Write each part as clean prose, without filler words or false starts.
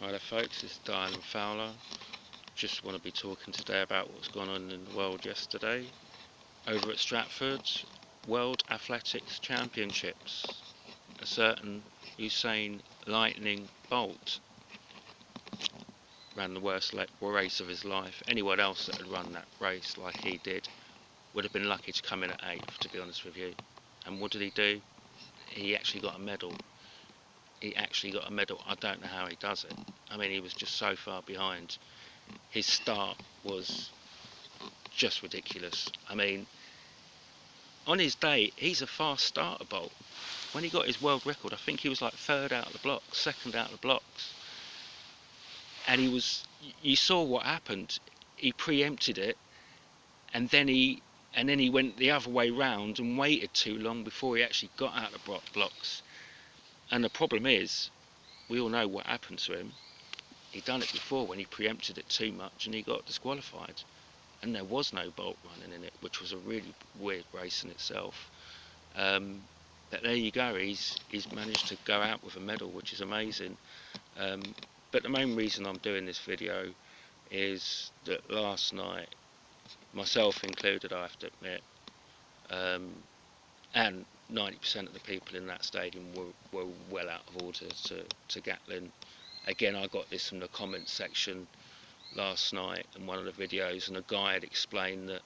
Hi there folks, it's Diane Fowler. Just want to be talking today about what's gone on in the world yesterday. Over at Stratford, World Athletics Championships. A certain Usain Lightning Bolt ran the worst race of his life. Anyone else that had run that race like he did would have been lucky to come in at 8th, to be honest with you. And what did he do? He actually got a medal. I don't know how he does it. I mean, he was just so far behind. His start was just ridiculous. I mean, on his day, he's a fast starter, Bolt. When he got his world record, I think he was like 3rd out of the blocks, 2nd out of the blocks. And you saw what happened. He preempted it, and then he went the other way round and waited too long before he actually got out of the blocks. And the problem is, we all know what happened to him. He'd done it before when he preempted it too much and he got disqualified. And there was no Bolt running in it, which was a really weird race in itself. But there you go, he's managed to go out with a medal, which is amazing. But the main reason I'm doing this video is that last night, myself included, I have to admit, and 90% of the people in that stadium were well out of order to Gatlin. Again, I got this from the comments section last night in one of the videos, and a guy had explained that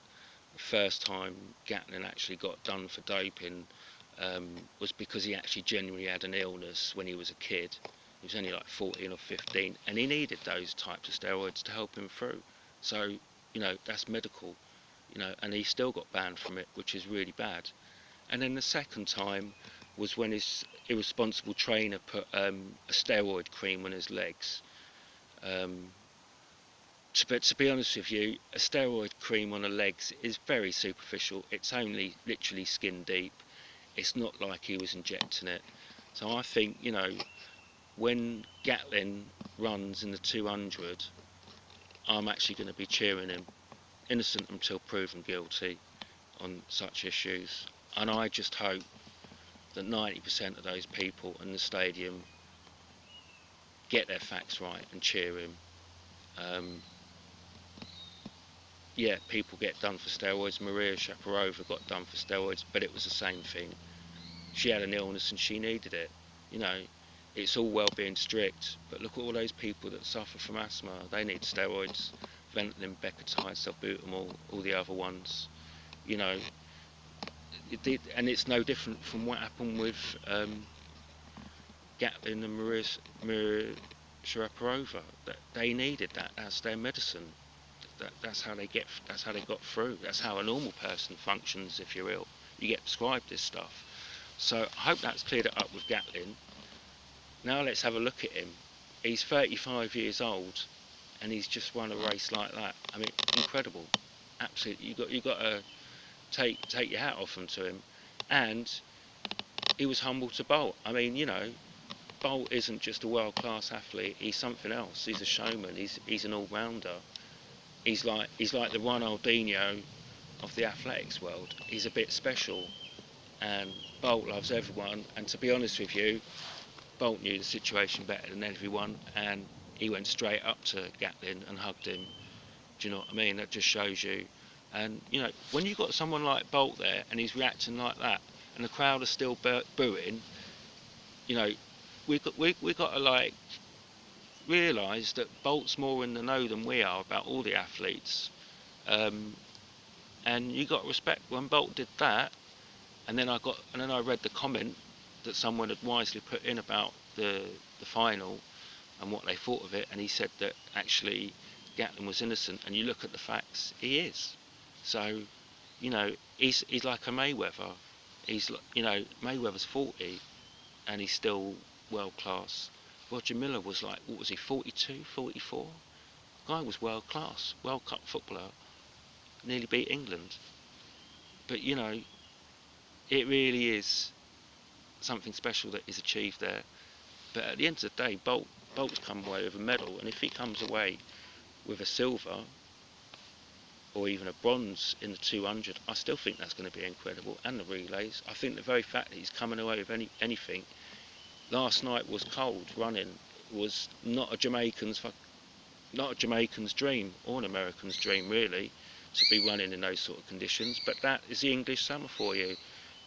the first time Gatlin actually got done for doping was because he actually genuinely had an illness when he was a kid. He was only like 14 or 15, and he needed those types of steroids to help him through. So, you know, that's medical, you know, and he still got banned from it, which is really bad. And then the second time was when his irresponsible trainer put a steroid cream on his legs. But to be honest with you, a steroid cream on the legs is very superficial. It's only literally skin deep. It's not like he was injecting it. So I think, you know, when Gatlin runs in the 200, I'm actually going to be cheering him, innocent until proven guilty on such issues. And I just hope that 90% of those people in the stadium get their facts right and cheer him. Yeah, people get done for steroids. Maria Sharapova got done for steroids, but it was the same thing. She had an illness and she needed it. You know, it's all well being strict, but look at all those people that suffer from asthma. They need steroids, Ventolin, Becotide, salbutamol, all the other ones. You know, and it's no different from what happened with Gatlin and Maria Sharapova. That they needed that. That's their medicine. That's how they got through. That's how a normal person functions if you're ill. You get prescribed this stuff. So I hope that's cleared it up with Gatlin. Now let's have a look at him. He's 35 years old and he's just won a race like that. I mean, incredible. Absolutely. You got to take your hat off to him. And he was humble to Bolt. I mean, you know, Bolt isn't just a world-class athlete. He's something else. He's a showman. He's an all-rounder. He's like the Ronaldinho of the athletics world. He's a bit special, and Bolt loves everyone. And to be honest with you, Bolt knew the situation better than everyone, and he went straight up to Gatlin and hugged him. Do you know what I mean? That just shows you. And you know, when you've got someone like Bolt there and he's reacting like that, and the crowd are still booing, you know, we got to like realise that Bolt's more in the know than we are about all the athletes, and you got to respect when Bolt did that. And then I read the comment that someone had wisely put in about the final and what they thought of it, and he said that actually Gatlin was innocent, and you look at the facts, he is. So, you know, he's like a Mayweather. You know, Mayweather's 40 and he's still world class. Roger Miller was like, what was he, 42, 44? Guy was world class, World Cup footballer, nearly beat England. But you know, it really is something special that is achieved there. But at the end of the day, Bolt's come away with a medal, and if he comes away with a silver or even a bronze in the 200, I still think that's going to be incredible. And the relays, I think the very fact that he's coming away with anything. Last night was cold running. was not a Jamaican's dream or an American's dream really, to be running in those sort of conditions. But that is the English summer for you,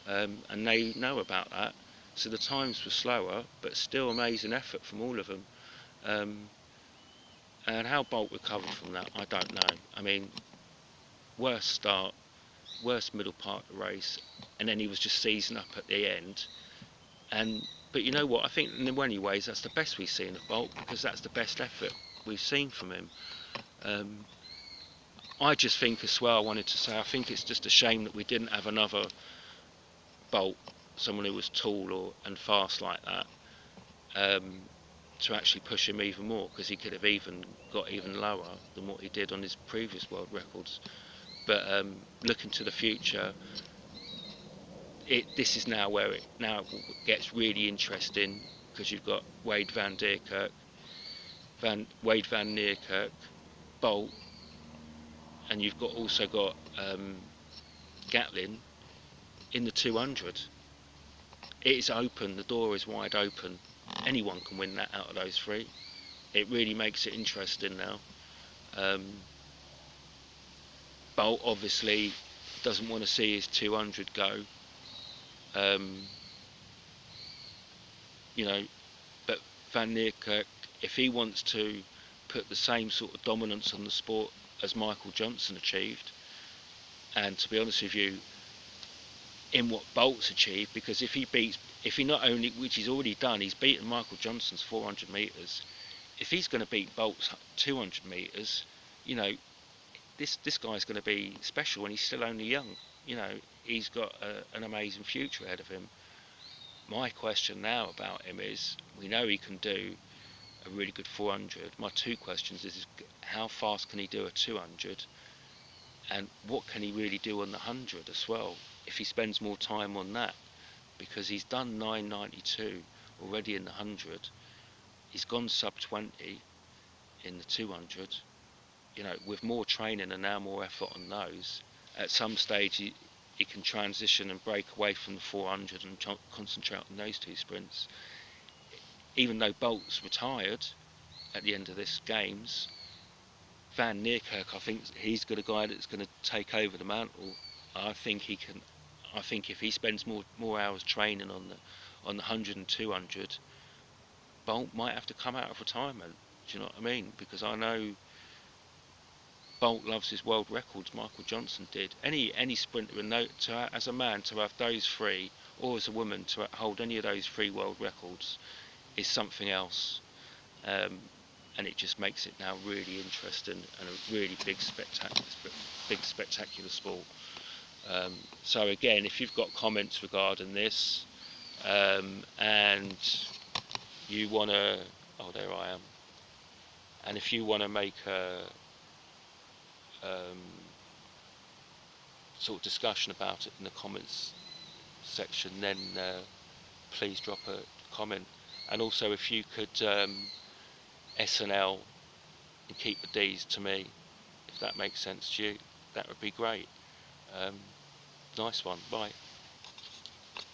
and they know about that. So the times were slower, but still amazing effort from all of them. Um, and how Bolt recovered from that, I don't know. I mean, worst start, worst middle part of the race, and then he was just seizing up at the end. And but you know what? I think in many ways that's the best we've seen of Bolt, because that's the best effort we've seen from him. Um, I just think as well, I wanted to say, I think it's just a shame that we didn't have another Bolt, someone who was tall and fast like that, um, to actually push him even more, because he could have even got even lower than what he did on his previous world records. But looking to the future, this is now where it now gets really interesting, because you've got Wade van Nierkerk, Bolt, and you've got also got Gatlin in the 200. It is open, the door is wide open. Anyone can win that out of those three. It really makes it interesting now. Um, Bolt obviously doesn't want to see his 200 go. Um, you know, but Van Nierkerk, if he wants to put the same sort of dominance on the sport as Michael Johnson achieved, and to be honest with you, in what Bolt's achieved, because if he not only, which he's already done, he's beaten Michael Johnson's 400 metres. If he's going to beat Bolt's 200 metres, you know, this guy's going to be special, and he's still only young. You know, he's got an amazing future ahead of him. My question now about him is, we know he can do a really good 400. My two questions is how fast can he do a 200, and what can he really do on the 100 as well, if he spends more time on that, because he's done 992 already in the 100. He's gone sub 20 in the 200. You know, with more training and now more effort on those, at some stage he can transition and break away from the 400 and concentrate on those two sprints. Even though Bolt's retired at the end of this games, Van Nierkerk, I think he's got a guy that's going to take over the mantle. I think he can. I think if he spends more hours training on the 100 and 200, Bolt might have to come out of retirement. Do you know what I mean? Because I know Bolt loves his world records. Michael Johnson did. Any sprinter, as a man, to have those three, or as a woman to hold any of those three world records, is something else. And it just makes it now really interesting and a really big spectacular sport. So again, if you've got comments regarding this, and you want to, oh, there I am, and if you want to make a sort of discussion about it in the comments section, then please drop a comment. And also, if you could SNL and keep the D's to me, if that makes sense to you, that would be great. Nice one. Bye.